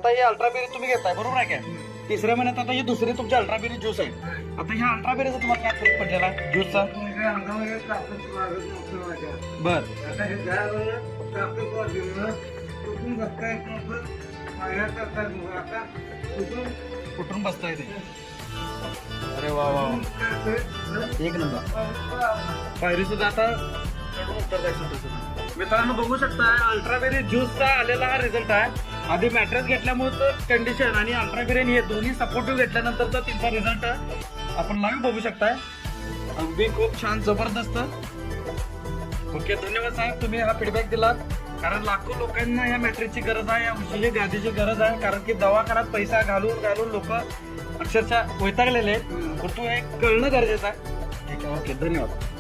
आता हे अल्ट्राबेरी तुम्ही घेताय बरोबर आहे काय? तिसऱ्या महिन्यात आता ही दुसरी तुमची अल्ट्राबेरी ज्यूस आहे. आता ह्या अल्ट्राबेरीचा तुम्हाला काय फरक पडलेला ज्यूसचा? बर कुठून बसता येते. अरे वा वा एक नंबर. पायरी सुद्धा आता मित्रांनो बघू शकता अल्ट्राबेरी ज्यूसचा आलेला हा रिझल्ट आहे. आधी मॅट्रेस घेतल्यामुळे कंडिशन आणि अल्ट्राबेरी हे दोन्ही सपोर्टिव्ह घेतल्यानंतरचा तिचा रिझल्ट आपण लाईव्ह बघू शकताय. अगदी खूप छान जबरदस्त. ओके धन्यवाद साहेब तुम्ही हा फीडबॅक दिलात. कारण लाखो लोकांना या मॅट्रेसची गरज आहे, या उशिले गादीची गरज आहे. कारण की दवाखान्यात पैसा घालून लोक अक्षरशः वैतागलेले आहेत. तर तू हे कळणं गरजेचं आहे. ठीक आहे ओके धन्यवाद.